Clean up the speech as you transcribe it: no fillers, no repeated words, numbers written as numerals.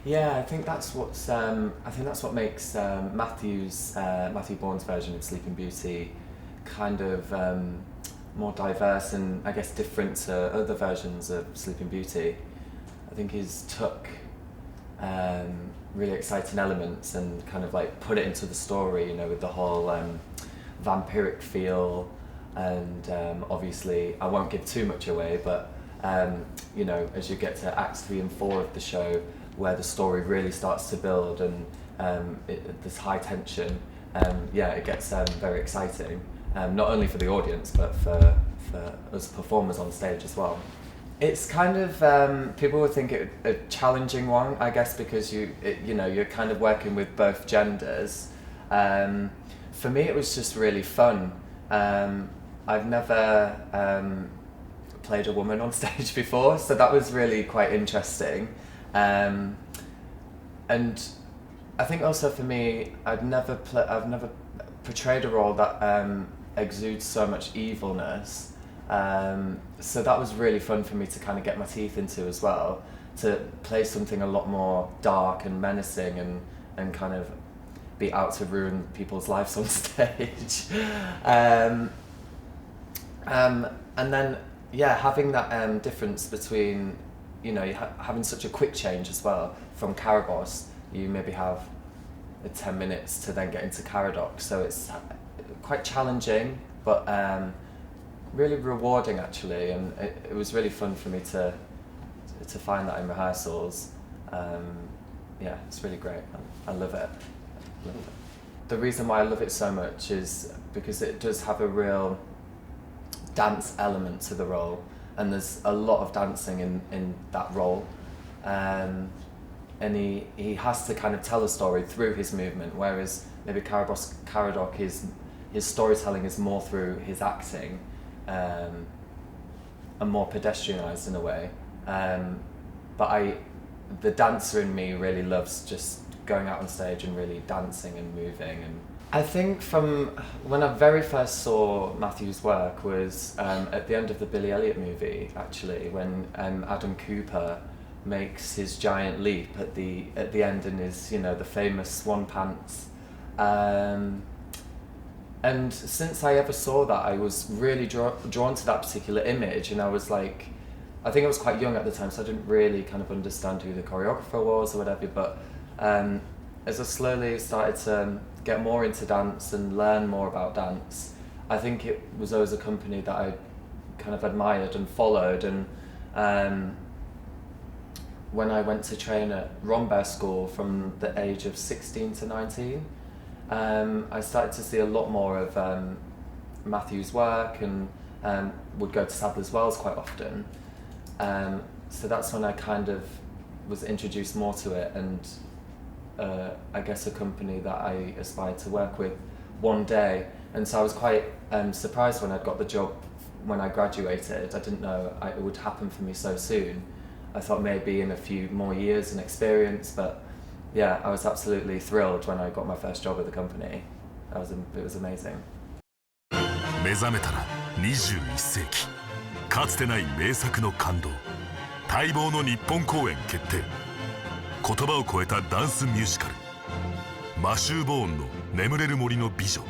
Yeah, I think that's what makes Matthew Bourne's version of Sleeping Beauty kind of more diverse and I guess different to other versions of Sleeping Beauty. I think he's took really exciting elements and kind of like put it into the story, you know, with the whole vampiric feel, and obviously I won't give too much away, but you know, as you get to Acts 3 and 4 of the show, where the story really starts to build and there's high tension, yeah, it gets very exciting, not only for the audience but for us performers on stage as well. It's kind of people would think it a challenging one, I guess, because you know, you're kind of working with both genders. For me, it was just really fun. I've never played a woman on stage before, so that was really quite interesting. And I think also for me, I've never portrayed a role that exudes so much evilness. So that was really fun for me to kind of get my teeth into as well, to play something a lot more dark and menacing and kind of be out to ruin people's lives on stage. And then, yeah, having that difference between, you know, having such a quick change as well from Karabos, you maybe have 10 minutes to then get into Caradoc, so it's quite challenging, but really rewarding actually, and it was really fun for me to find that in rehearsals. Yeah, it's really great. I love it. The reason why I love it so much is because it does have a real dance element to the role, and there's a lot of dancing in that role, and he has to kind of tell a story through his movement, whereas maybe Caradoc, his storytelling is more through his acting, and more pedestrianised in a way. But the dancer in me really loves just going out on stage and really dancing and moving. And I think from when I very first saw Matthew's work was at the end of the Billy Elliot movie, actually, when Adam Cooper makes his giant leap at the end in his, you know, the famous swan pants. And since I ever saw that, I was really drawn to that particular image, and I was like, I think I was quite young at the time, so I didn't really kind of understand who the choreographer was or whatever, but as I slowly started to get more into dance and learn more about dance, I think it was always a company that I kind of admired and followed. And when I went to train at Rambert School from the age of 16 to 19, I started to see a lot more of Matthew's work, and would go to Sadler's Wells quite often. So that's when I kind of was introduced more to it, and I guess a company that I aspired to work with one day. And so I was quite surprised when I got the job when I graduated. I didn't know it would happen for me so soon. I thought maybe in a few more years and experience, but yeah, I was absolutely thrilled when I got my first job at the company. It was amazing. 目覚めたら21世紀、かつてない名作の感動、待望の日本公演決定。言葉を超えたダンスミュージカル、マシュー・ボーンの眠れる森の美女。